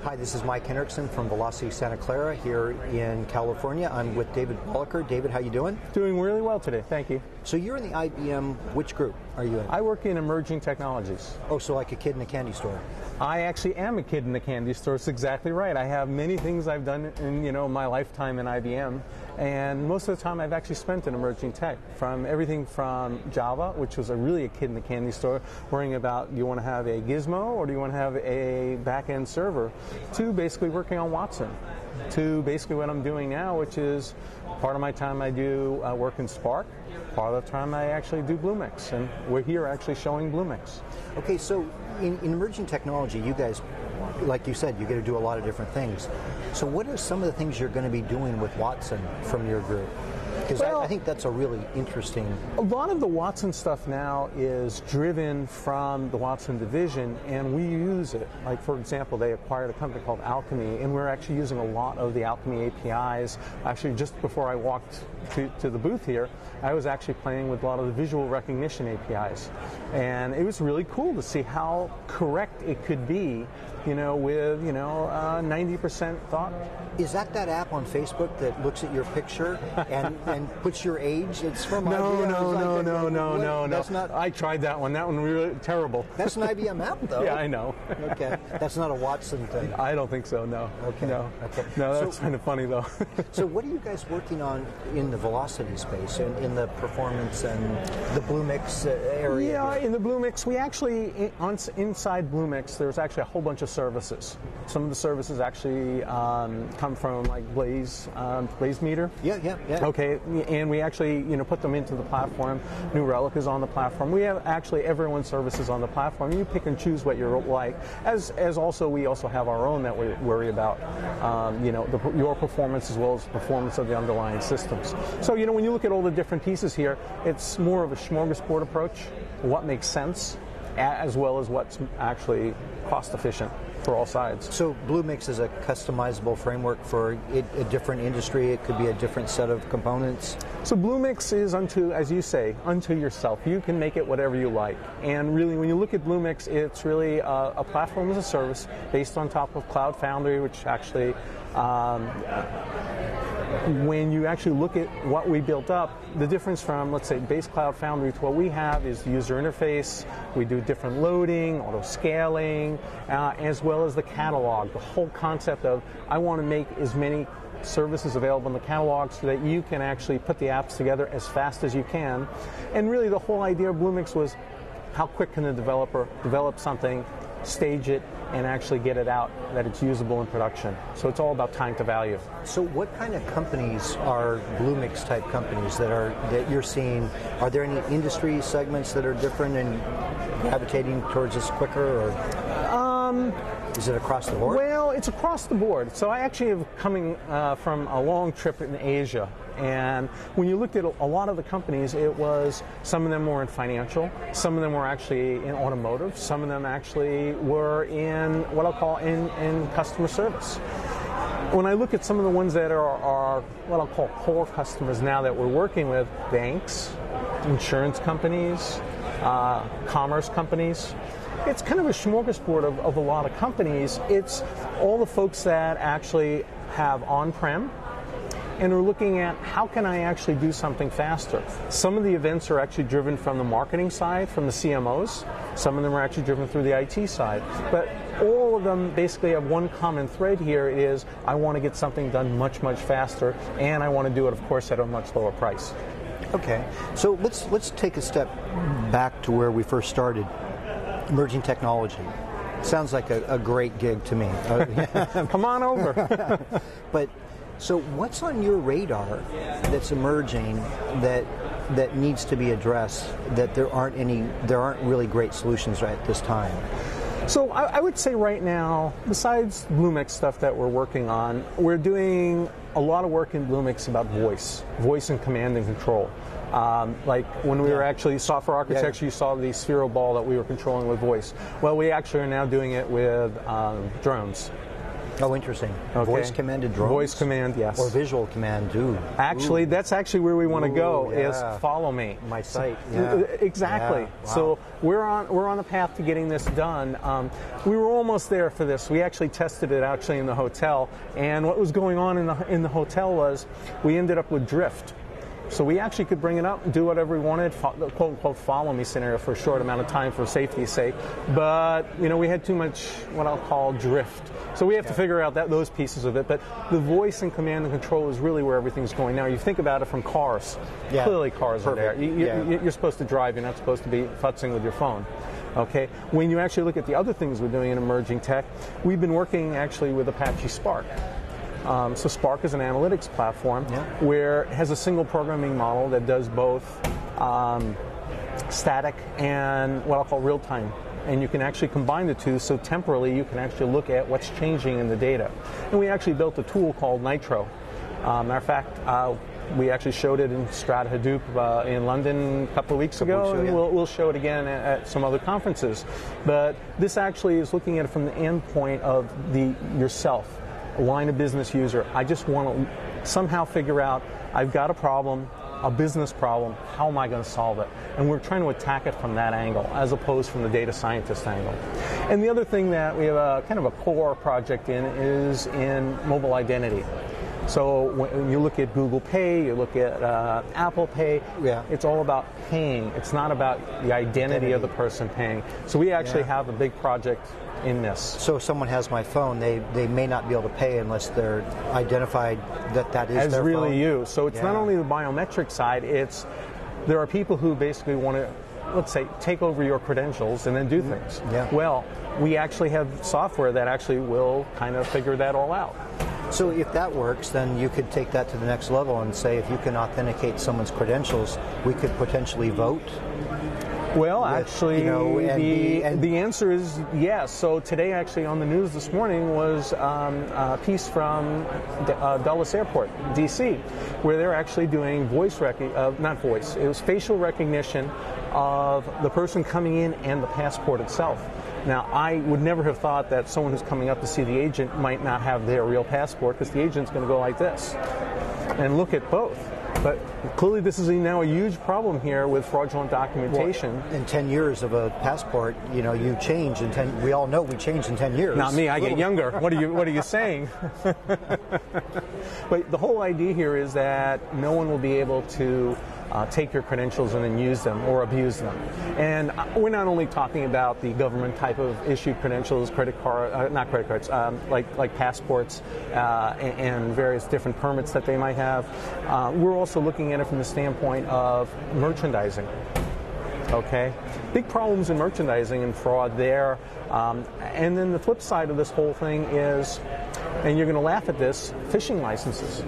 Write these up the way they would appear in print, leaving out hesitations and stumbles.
Hi, this is Mike Henriksen from Velocity Santa Clara here in California. I'm with David Boloker. David, how you doing? Doing really well today, thank you. So you're in the IBM, which group are you in? I work in emerging technologies. Oh, so like a kid in a candy store. I actually am a kid in the candy store. It's exactly right. I have many things I've done in my lifetime in IBM, and most of the time I've actually spent in emerging tech. From everything from Java, which was really a kid in the candy store, worrying about do you want to have a gizmo or do you want to have a back-end server, to basically working on Watson, to basically what I'm doing now, which is part of my time I do work in Spark, part of the time I actually do Bluemix, and we're here actually showing Bluemix. Okay, so in emerging technology, you guys, like you said, you get to do a lot of different things. So what are some of the things you're going to be doing with Watson from your group? Because I think that's a really interesting... A lot of the Watson stuff now is driven from the Watson division, and we use it. Like, for example, they acquired a company called Alchemy, and we're actually using a lot of the Alchemy APIs. Actually, just before I walked to the booth here, I was actually playing with a lot of the visual recognition APIs. And it was really cool to see how correct it could be, with 90% thought. Is that app on Facebook that looks at your picture and puts your age? It's from IBM. No. That's not. I tried that one. That one really terrible. That's an IBM app, though. Yeah, I know. Okay, that's not a Watson thing. I don't think so. No. Okay. No. Okay. No, that's kind of funny though. So, what are you guys working on in the Velocity space, in the performance and the Bluemix area? Yeah, in the Bluemix, we actually inside Bluemix, there's actually a whole bunch of services. Some of the services actually come from like Blaze Meter. Yeah. Okay, and we actually put them into the platform. New Relic is on the platform. We have actually everyone's services on the platform. You pick and choose what you like. As also we also have our own that we worry about, your performance as well as the performance of the underlying systems. So when you look at all the different pieces here, it's more of a smorgasbord approach. What makes sense, as well as what's actually cost efficient for all sides. So Bluemix is a customizable framework for a different industry. It could be a different set of components. So Bluemix is as you say, unto yourself. You can make it whatever you like. And really, when you look at Bluemix, it's really a platform as a service based on top of Cloud Foundry, which actually, when you actually look at what we built up, the difference from, let's say, base Cloud Foundry to what we have is the user interface. We do different loading, auto scaling, as well as the catalog. The whole concept of I want to make as many services available in the catalog so that you can actually put the apps together as fast as you can. And really the whole idea of Bluemix was how quick can the developer develop something, stage it, and actually get it out, that it's usable in production. So it's all about time to value. So what kind of companies are Bluemix type companies that you're seeing? Are there any industry segments that are different and gravitating towards this quicker, or is it across the board? Well, it's across the board. So I actually am coming from a long trip in Asia. And when you looked at a lot of the companies, it was some of them were in financial, some of them were actually in automotive, some of them actually were in what I'll call in customer service. When I look at some of the ones that are what I'll call core customers now that we're working with, banks, insurance companies, commerce companies, it's kind of a smorgasbord of a lot of companies. It's all the folks that actually have on-prem, and we're looking at how can I actually do something faster. Some of the events are actually driven from the marketing side, from the CMOs. Some of them are actually driven through the IT side. But all of them basically have one common thread here is I want to get something done much, much faster, and I want to do it, of course, at a much lower price. Okay, so let's take a step back to where we first started. Emerging technology. Sounds like a great gig to me. Come on over. But so what's on your radar that's emerging that needs to be addressed, that there aren't really great solutions right at this time? So I would say right now, besides Bluemix stuff that we're working on, we're doing a lot of work in Bluemix about voice and command and control. Like when we were actually software architecture, you saw the sphero ball that we were controlling with voice. Well, we actually are now doing it with drones. Oh, interesting. Okay. Voice commanded drones? Voice command, yes. Or visual command, ooh. Actually, that's actually where we want to go, yeah. is follow me. My site, yeah. Exactly. Yeah. Wow. So we're on the path to getting this done. We were almost there for this. We actually tested it in the hotel, and what was going on in the hotel was we ended up with drift. So we actually could bring it up and do whatever we wanted, quote-unquote follow me scenario for a short amount of time for safety's sake. But, we had too much what I'll call drift. So we have to figure out those pieces of it. But the voice and command and control is really where everything's going now. You think about it from cars. Yeah. Clearly cars Perfect. are there. You're supposed to drive. You're not supposed to be futzing with your phone. Okay. When you actually look at the other things we're doing in emerging tech, we've been working actually with Apache Spark. So Spark is an analytics platform where it has a single programming model that does both static and what I'll call real-time. And you can actually combine the two, so temporally you can actually look at what's changing in the data. And we actually built a tool called Nitro. Matter of fact, we actually showed it in Strata Hadoop in London a couple of weeks ago, and we'll show it again at some other conferences. But this actually is looking at it from the endpoint of yourself. A line of business user. I just want to somehow figure out, I've got a problem, a business problem, how am I going to solve it? And we're trying to attack it from that angle, as opposed from the data scientist angle. And the other thing that we have kind of a core project in is in mobile identity. So when you look at Google Pay, you look at Apple Pay, it's all about paying. It's not about the identity of the person paying. So we actually have a big project in this. So if someone has my phone, they may not be able to pay unless they're identified that is as their really phone. you. So it's not only the biometric side, there are people who basically want to, let's say, take over your credentials and then do things. Yeah. Well, we actually have software that actually will kind of figure that all out. So if that works, then you could take that to the next level and say if you can authenticate someone's credentials, we could potentially vote. Well, actually, the answer is yes. So today, actually, on the news this morning was a piece from Dulles Airport, D.C., where they're actually doing it was facial recognition of the person coming in and the passport itself. Now, I would never have thought that someone who's coming up to see the agent might not have their real passport, because the agent's going to go like this and look at both. But clearly this is now a huge problem here with fraudulent documentation. Well, in 10 years of a passport, you change in 10. We all know we change in 10 years. Not me, I get younger. What are you saying? But the whole idea here is that no one will be able to take your credentials and then use them or abuse them. And we're not only talking about the government type of issued credentials, not credit cards, like passports and various different permits that they might have. We're also looking at it from the standpoint of merchandising. Okay, big problems in merchandising and fraud there. And then the flip side of this whole thing is, and you're going to laugh at this, phishing licenses.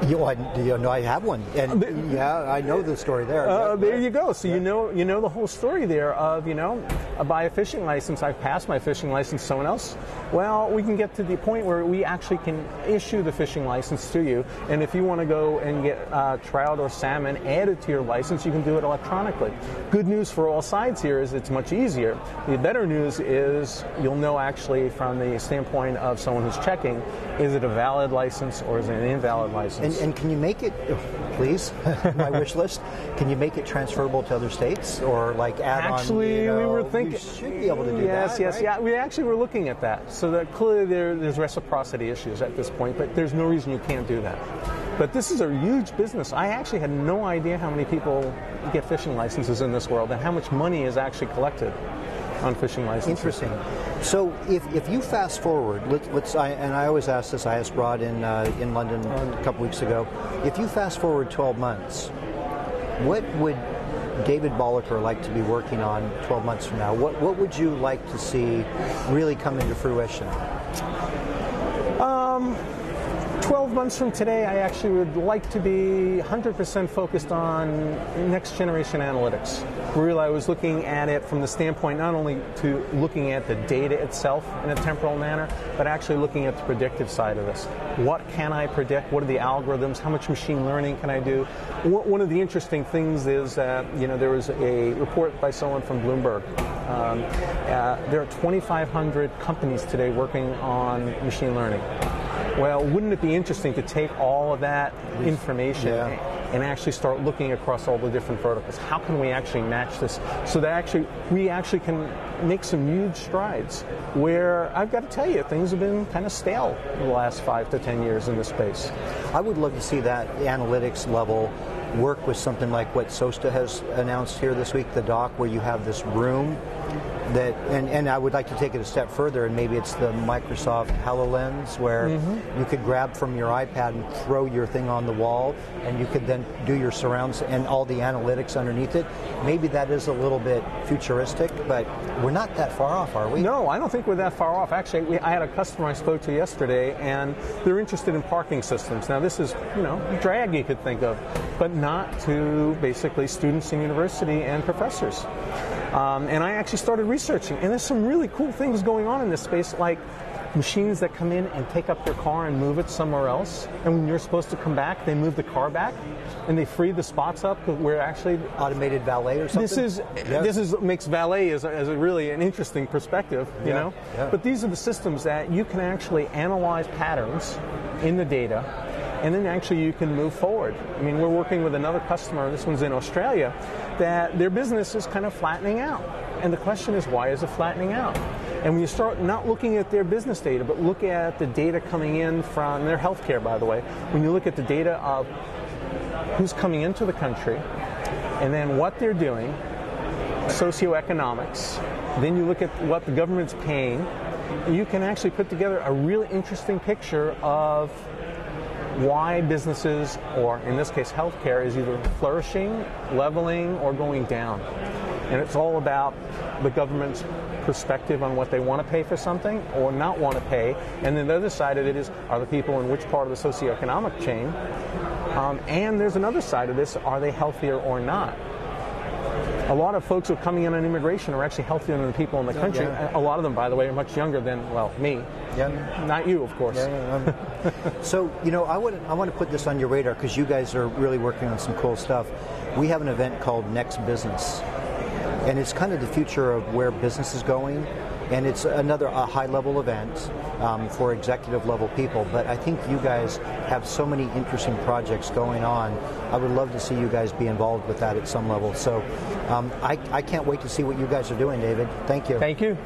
I have one, and I know the story there. There you go. So you know the whole story there of I buy a fishing license, I've passed my fishing license to someone else. Well, we can get to the point where we actually can issue the fishing license to you, and if you want to go and get trout or salmon added to your license, you can do it electronically. Good news for all sides here is it's much easier. The better news is you'll know actually from the standpoint of someone who's checking, is it a valid license or is it an invalid license? And can you make it, please, my wish list, can you make it transferable to other states or like add on? Actually, we were thinking. You should be able to do that. Yes, right? yeah. We actually were looking at that. So that clearly there's reciprocity issues at this point, but there's no reason you can't do that. But this is a huge business. I actually had no idea how many people get fishing licenses in this world and how much money is actually collected on fishing licenses. Interesting. So if you fast forward, and I always ask this, I asked Rod in London a couple weeks ago, if you fast forward 12 months, what would David Boloker like to be working on 12 months from now? What would you like to see really come into fruition? 12 months from today, I actually would like to be 100% focused on next generation analytics. Really, I was looking at it from the standpoint not only to looking at the data itself in a temporal manner, but actually looking at the predictive side of this. What can I predict? What are the algorithms? How much machine learning can I do? One of the interesting things is that, there was a report by someone from Bloomberg. There are 2,500 companies today working on machine learning. Well, wouldn't it be interesting to take all of that information and actually start looking across all the different verticals? How can we actually match this so that we actually can make some huge strides where I've got to tell you, things have been kind of stale in the last 5 to 10 years in this space. I would love to see that analytics level work with something like what SOSTA has announced here this week, the dock, where you have this room that, and I would like to take it a step further, and maybe it's the Microsoft HoloLens, where you could grab from your iPad and throw your thing on the wall, and you could then do your surrounds and all the analytics underneath it. Maybe that is a little bit futuristic, but we're not that far off, are we? No, I don't think we're that far off. Actually, I had a customer I spoke to yesterday, and they're interested in parking systems. Now, this is, drag you could think of, but not to basically students in university and professors. And I actually started researching, and there's some really cool things going on in this space, like machines that come in and take up your car and move it somewhere else. And when you're supposed to come back, they move the car back, and they free the spots up because we're actually automated valet or something. This makes valet as a really an interesting perspective, you know. Yeah. But these are the systems that you can actually analyze patterns in the data, and then actually you can move forward. I mean, we're working with another customer, this one's in Australia, that their business is kind of flattening out. And the question is, why is it flattening out? And when you start not looking at their business data, but look at the data coming in from their healthcare, by the way, when you look at the data of who's coming into the country, and then what they're doing, socioeconomics, then you look at what the government's paying, you can actually put together a really interesting picture of why businesses, or in this case healthcare, is either flourishing, leveling, or going down. And it's all about the government's perspective on what they want to pay for something or not want to pay. And then the other side of it is, are the people in which part of the socioeconomic chain? And there's another side of this, are they healthier or not? A lot of folks who are coming in on immigration are actually healthier than the people in the country. A lot of them, by the way, are much younger than, me. Not you, of course. So, I want to put this on your radar because you guys are really working on some cool stuff. We have an event called Next Business, and it's kind of the future of where business is going. And it's a high-level event for executive-level people. But I think you guys have so many interesting projects going on. I would love to see you guys be involved with that at some level. So I can't wait to see what you guys are doing, David. Thank you. Thank you.